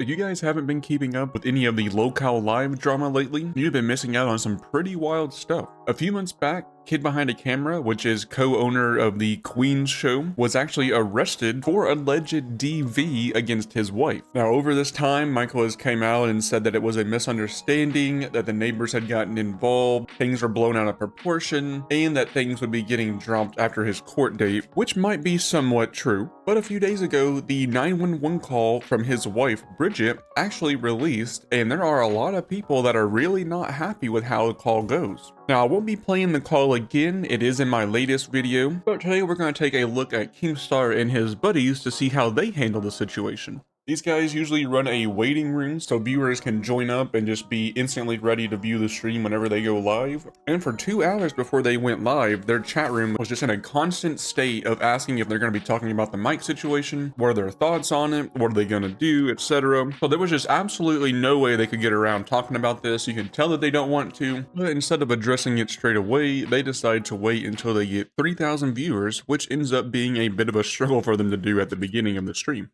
If you guys haven't been keeping up with any of the lolcowlive drama lately, you've been missing out on some pretty wild stuff. A few months back, KidBehindACamera, which is co-owner of the Queen's show, was actually arrested for alleged DV against his wife. Now, over this time, Michael has came out and said that it was a misunderstanding, that the neighbors had gotten involved, things were blown out of proportion, and that things would be getting dropped after his court date, which might be somewhat true. But a few days ago, the 911 call from his wife, Bridget, actually released, and there are a lot of people that are really not happy with how the call goes. Now, I won't be playing the call again, it is in my latest video, but today we're going to take a look at Keemstar and his buddies to see how they handle the situation. These guys usually run a waiting room so viewers can join up and just be instantly ready to view the stream whenever they go live. And for 2 hours before they went live, their chat room was just in a constant state of asking if they're going to be talking about the mic situation, what are their thoughts on it, what are they going to do, etc. So there was just absolutely no way they could get around talking about this. You can tell that they don't want to, but instead of addressing it straight away, they decide to wait until they get 3,000 viewers, which ends up being a bit of a struggle for them to do at the beginning of the stream.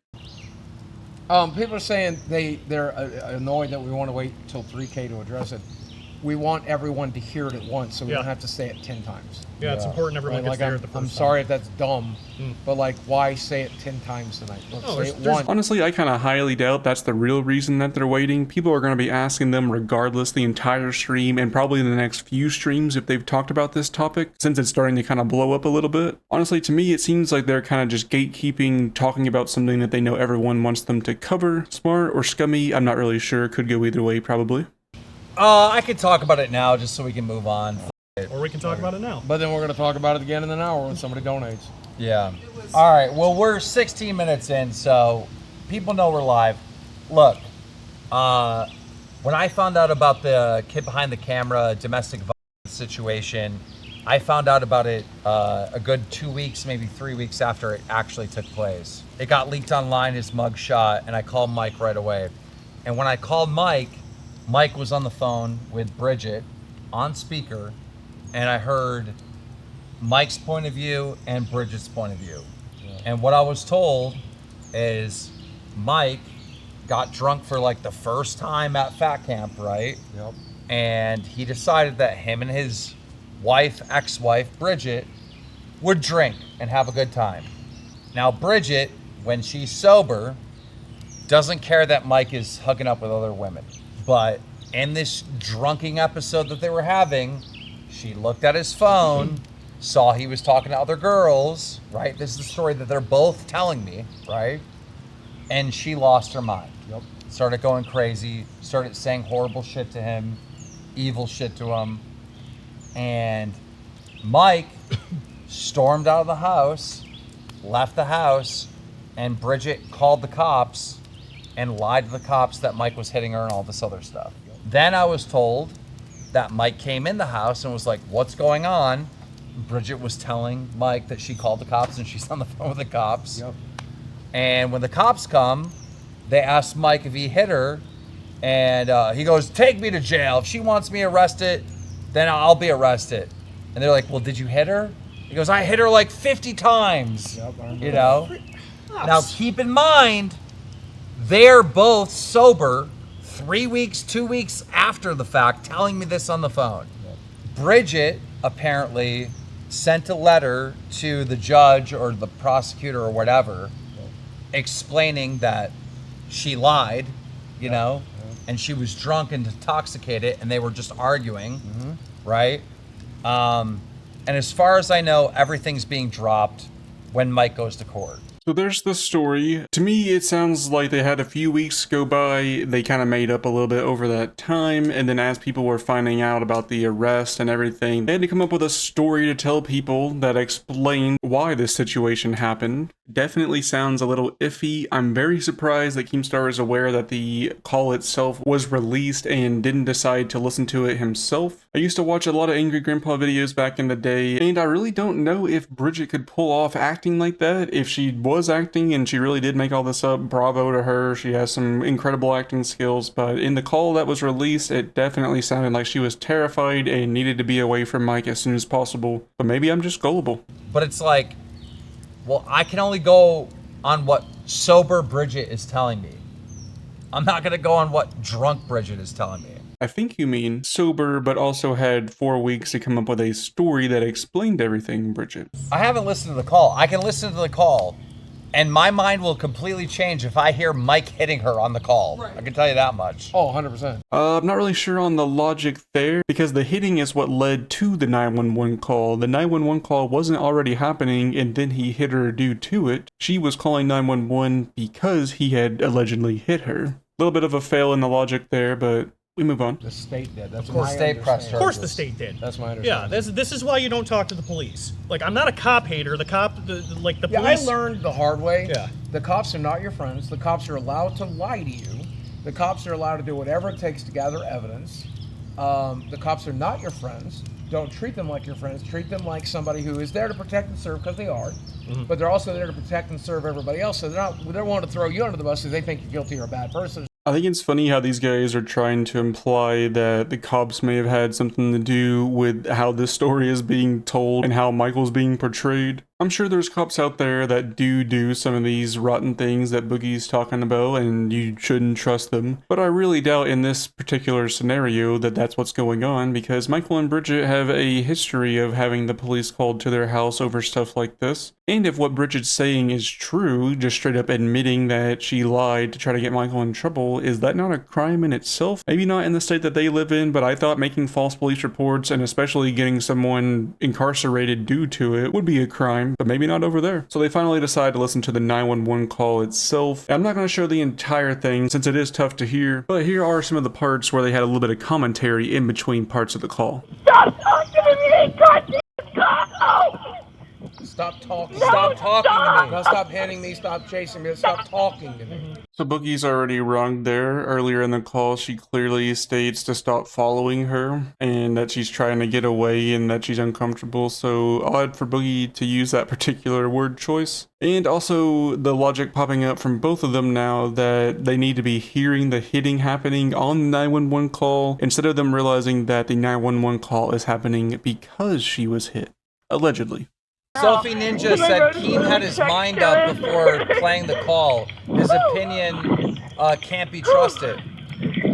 People are saying they're annoyed that we want to wait until 3K to address it. We want everyone to hear it at once, so we don't have to say it 10 times. Yeah, it's important everyone gets there at the first time. I'm sorry if that's dumb, but like, why say it 10 times tonight? Let's say it once. Honestly, I kind of highly doubt that's the real reason that they're waiting. People are going to be asking them regardless the entire stream, and probably the next few streams if they've talked about this topic, since it's starting to kind of blow up a little bit. Honestly, to me, it seems like they're kind of just gatekeeping, talking about something that they know everyone wants them to cover. Smart or scummy, I'm not really sure. Could go either way, probably. I could talk about it now just so we can move on. Or we can talk about it now. But then we're going to talk about it again in an hour when somebody donates. Yeah. All right. Well, we're 16 minutes in, so people know we're live. Look, when I found out about the KidBehindACamera domestic violence situation, I found out about it a good 2 weeks, maybe 3 weeks after it actually took place. It got leaked online, his mugshot, and I called Mike right away. And when I called Mike was on the phone with Bridget on speaker, and I heard Mike's point of view and Bridget's point of view. Yeah. And what I was told is Mike got drunk for like the first time at Fat Camp, right? Yep. And he decided that him and his wife, ex-wife, Bridget, would drink and have a good time. Now, Bridget, when she's sober, doesn't care that Mike is hooking up with other women. But in this drunking episode that they were having, she looked at his phone, saw he was talking to other girls, right? This is the story that they're both telling me, right? And she lost her mind. Yep. Started going crazy, started saying horrible shit to him, evil shit to him. And Mike stormed out of the house, left the house, and Bridget called the cops and lied to the cops that Mike was hitting her and all this other stuff. Then I was told that Mike came in the house and was like, what's going on? Bridget was telling Mike that she called the cops and she's on the phone with the cops. Yep. And when the cops come, they asked Mike if he hit her, and he goes, take me to jail. If she wants me arrested, then I'll be arrested. And they're like, well, did you hit her? He goes, I hit her like 50 times. Yep, I remember. You know? Now keep in mind, they're both sober 3 weeks, 2 weeks after the fact, telling me this on the phone. Yep. Bridget apparently sent a letter to the judge or the prosecutor or whatever, explaining that she lied, you know, and she was drunk and intoxicated, and they were just arguing, right? And as far as I know, everything's being dropped when Mike goes to court. So there's the story. To me, it sounds like they had a few weeks go by. They kind of made up a little bit over that time. And then as people were finding out about the arrest and everything, they had to come up with a story to tell people that explained why this situation happened. Definitely sounds a little iffy. I'm very surprised that Keemstar is aware that the call itself was released and didn't decide to listen to it himself. I used to watch a lot of Angry Grandpa videos back in the day, and I really don't know if Bridget could pull off acting like that. If she was acting and she really did make all this up, bravo to her. She has some incredible acting skills, but in the call that was released, it definitely sounded like she was terrified and needed to be away from Mike as soon as possible. But maybe I'm just gullible. But it's like, well, I can only go on what sober Bridget is telling me. I'm not going to go on what drunk Bridget is telling me. I think you mean sober, but also had 4 weeks to come up with a story that explained everything, Bridget. I haven't listened to the call. I can listen to the call, and my mind will completely change if I hear Mike hitting her on the call. Right. I can tell you that much. Oh, 100%. I'm not really sure on the logic there, because the hitting is what led to the 911 call. The 911 call wasn't already happening, and then he hit her due to it. She was calling 911 because he had allegedly hit her. A little bit of a fail in the logic there, but we move on. The state did. That's of course, my state pressed her. Of course the state did. That's my understanding. Yeah, this is why you don't talk to the police. Like, I'm not a cop hater. The police. Yeah, I learned the hard way. Yeah. The cops are not your friends. The cops are allowed to lie to you. The cops are allowed to do whatever it takes to gather evidence. The cops are not your friends. Don't treat them like your friends. Treat them like somebody who is there to protect and serve, because they are. Mm-hmm. But they're also there to protect and serve everybody else. So they're wanting to throw you under the bus because they think you're guilty or a bad person. I think it's funny how these guys are trying to imply that the cops may have had something to do with how this story is being told and how Michael's being portrayed. I'm sure there's cops out there that do some of these rotten things that Boogie's talking about, and you shouldn't trust them. But I really doubt in this particular scenario that that's what's going on, because Michael and Bridget have a history of having the police called to their house over stuff like this. And if what Bridget's saying is true, just straight up admitting that she lied to try to get Michael in trouble, is that not a crime in itself? Maybe not in the state that they live in, but I thought making false police reports and especially getting someone incarcerated due to it would be a crime. But maybe not over there. So they finally decide to listen to the 911 call itself. I'm not going to show the entire thing since it is tough to hear, but here are some of the parts where they had a little bit of commentary in between parts of the call. Stop talking to me, goddamn cop! Stop talking. No, stop talking to me. stop. No, stop hitting me. Stop chasing me. Stop talking to me. So Boogie's already wrong there. Earlier in the call, she clearly states to stop following her and that she's trying to get away and that she's uncomfortable. So odd for Boogie to use that particular word choice. And also the logic popping up from both of them now that they need to be hearing the hitting happening on the 911 call instead of them realizing that the 911 call is happening because she was hit. Allegedly. Sophie Ninja said Keem had his mind up before playing the call. His opinion can't be trusted.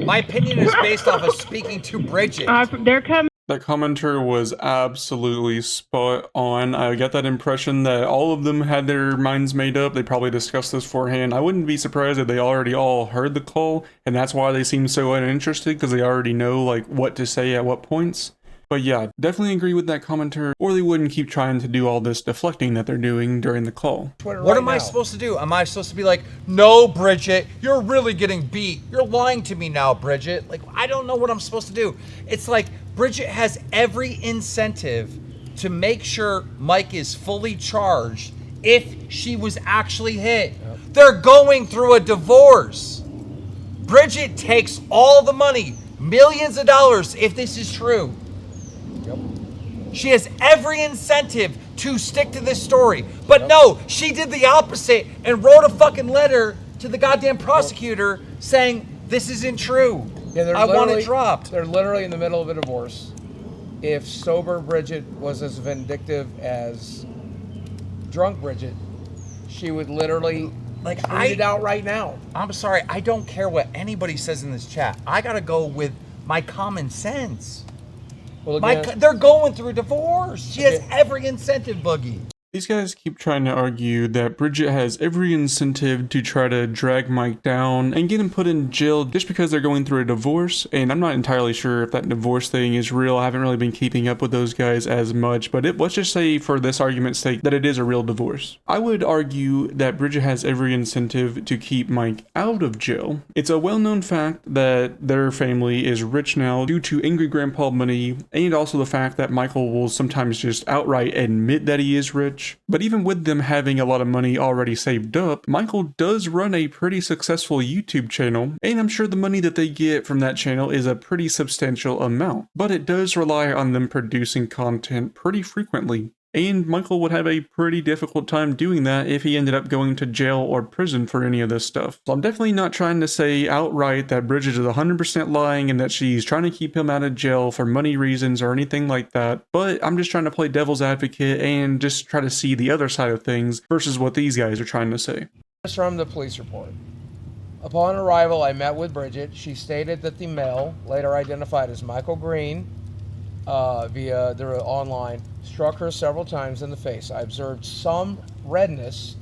My opinion is based off of speaking to Bridget. They're coming. That commenter was absolutely spot on. I got that impression that all of them had their minds made up. They probably discussed this beforehand. I wouldn't be surprised if they already all heard the call, and that's why they seem so uninterested, because they already know like what to say at what points. But yeah, definitely agree with that commenter, or they wouldn't keep trying to do all this deflecting that they're doing during the call. What am I supposed to do? Am I supposed to be like, no, Bridget, you're really getting beat. You're lying to me now, Bridget. Like, I don't know what I'm supposed to do. It's like Bridget has every incentive to make sure Mike is fully charged if she was actually hit. Yep. They're going through a divorce. Bridget takes all the money, millions of dollars, if this is true. Yep. She has every incentive to stick to this story. But no, she did the opposite and wrote a fucking letter to the goddamn prosecutor saying this isn't true. Yeah, I want it dropped. They're literally in the middle of a divorce. If sober Bridget was as vindictive as drunk Bridget, she would literally tweet it out right now. I'm sorry, I don't care what anybody says in this chat. I gotta go with my common sense. Well, again, they're going through a divorce. She has every incentive, Boogie. These guys keep trying to argue that Bridget has every incentive to try to drag Mike down and get him put in jail just because they're going through a divorce, and I'm not entirely sure if that divorce thing is real. I haven't really been keeping up with those guys as much, but let's just say for this argument's sake that it is a real divorce. I would argue that Bridget has every incentive to keep Mike out of jail. It's a well-known fact that their family is rich now due to angry grandpa money, and also the fact that Michael will sometimes just outright admit that he is rich. But even with them having a lot of money already saved up, Michael does run a pretty successful YouTube channel, and I'm sure the money that they get from that channel is a pretty substantial amount. But it does rely on them producing content pretty frequently. And Michael would have a pretty difficult time doing that if he ended up going to jail or prison for any of this stuff. So I'm definitely not trying to say outright that Bridget is 100% lying and that she's trying to keep him out of jail for money reasons or anything like that. But I'm just trying to play devil's advocate and just try to see the other side of things versus what these guys are trying to say. From the police report. Upon arrival, I met with Bridget. She stated that the male, later identified as Michael Green, via their online, struck her several times in the face. I observed some redness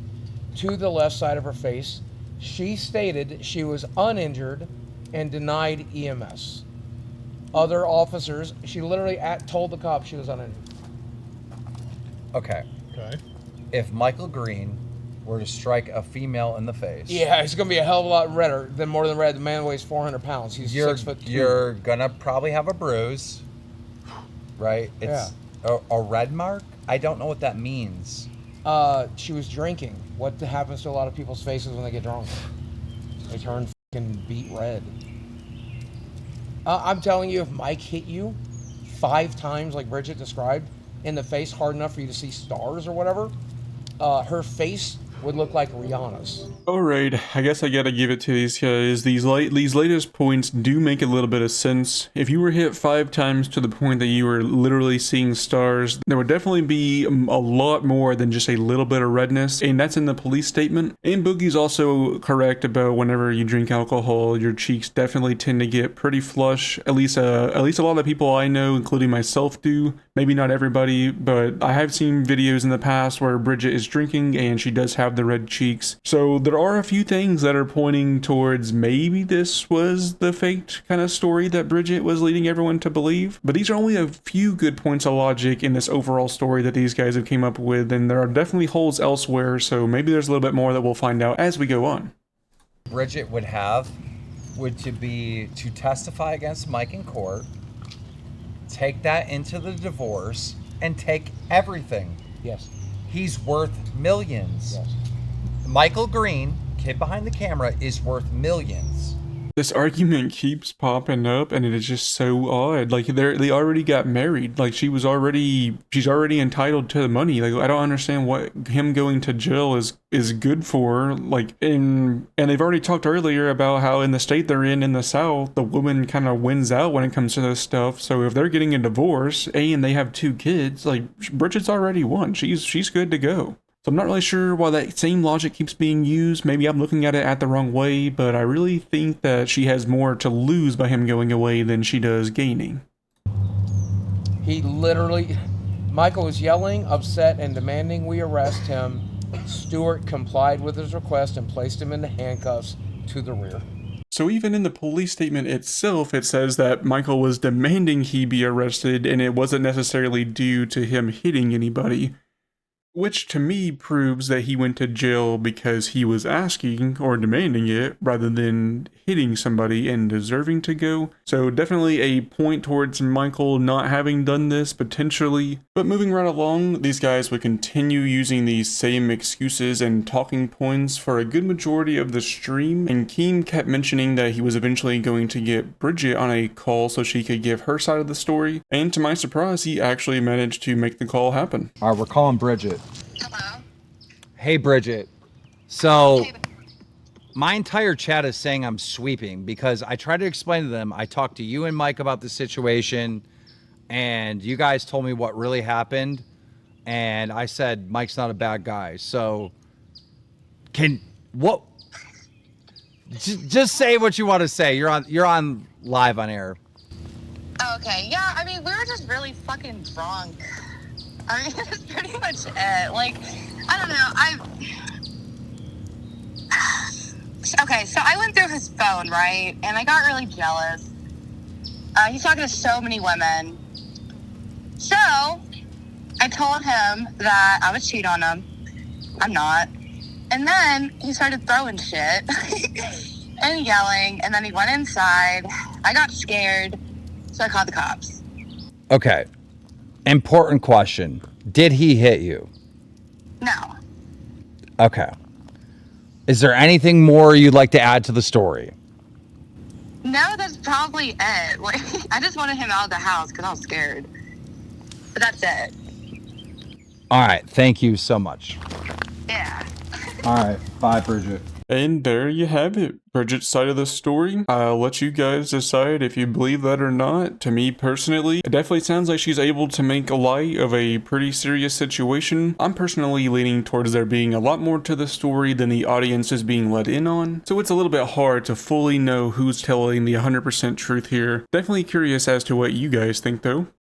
to the left side of her face. She stated she was uninjured and denied EMS. Other officers, she literally told the cops she was uninjured. Okay. Okay. If Michael Green were to strike a female in the face, Yeah, it's gonna be a hell of a lot redder than more than red. The man weighs 400 pounds. He's 6'2". You're gonna probably have a bruise, right? It's a red mark. I don't know what that means. She was drinking. What happens to a lot of people's faces when they get drunk? They turn fucking beet red. I'm telling you, if Mike hit you 5 times, like Bridget described, in the face hard enough for you to see stars or whatever, her face would look like Rihanna's. Alright, I guess I gotta give it to these guys. These latest points do make a little bit of sense. If you were hit 5 times to the point that you were literally seeing stars, there would definitely be a lot more than just a little bit of redness, and that's in the police statement. And Boogie's also correct about whenever you drink alcohol, your cheeks definitely tend to get pretty flush. At least a lot of people I know, including myself, do. Maybe not everybody, but I have seen videos in the past where Bridget is drinking and she does have the red cheeks. So there are a few things that are pointing towards maybe this was the faked kind of story that Bridget was leading everyone to believe. But these are only a few good points of logic in this overall story that these guys have came up with, and there are definitely holes elsewhere, so maybe there's a little bit more that we'll find out as we go on. Bridget would be to testify against Mike in court, take that into the divorce, and take everything. Yes. He's worth millions. Yes. Michael Green, kid behind the camera, is worth millions. This argument keeps popping up, and it is just so odd. Like they already got married. Like she's already entitled to the money. Like I don't understand what him going to jail is good for. Like and they've already talked earlier about how in the state they're in the South, the woman kind of wins out when it comes to this stuff. So if they're getting a divorce, and they have 2 kids, like Bridget's already won. She's good to go. So I'm not really sure why that same logic keeps being used. Maybe I'm looking at it at the wrong way, but I really think that she has more to lose by him going away than she does gaining. He literally, Michael was yelling, upset, and demanding we arrest him. Stewart complied with his request and placed him in the handcuffs to the rear. So even in the police statement itself, it says that Michael was demanding he be arrested, and it wasn't necessarily due to him hitting anybody. Which to me proves that he went to jail because he was asking or demanding it rather than hitting somebody and deserving to go. So definitely a point towards Michael not having done this potentially. But moving right along, these guys would continue using these same excuses and talking points for a good majority of the stream. And Keem kept mentioning that he was eventually going to get Bridget on a call so she could give her side of the story. And to my surprise, he actually managed to make the call happen. All right, we're calling Bridget. Hello? Hey, Bridget. So my entire chat is saying I'm sweeping because I tried to explain to them. I talked to you and Mike about the situation, and you guys told me what really happened. And I said, Mike's not a bad guy. So just say what you want to say. You're on live on air. Okay, yeah, I mean, we were just really fucking drunk. I mean, that's pretty much it. Like, I don't know, okay, so I went through his phone, right? And I got really jealous. He's talking to so many women. So, I told him that I would cheat on him. I'm not. And then he started throwing shit and yelling, and then he went inside. I got scared, so I called the cops. Okay. Important question. Did he hit you? No. Okay. Is there anything more you'd like to add to the story? No, that's probably it. Like, I just wanted him out of the house because I was scared. But that's it. All right. Thank you so much. Yeah. All right. Bye, Bridget. And there you have it. Bridget's side of the story. I'll let you guys decide if you believe that or not. To me personally, it definitely sounds like she's able to make light of a pretty serious situation. I'm personally leaning towards there being a lot more to the story than the audience is being let in on, so it's a little bit hard to fully know who's telling the 100% truth here. Definitely curious as to what you guys think though.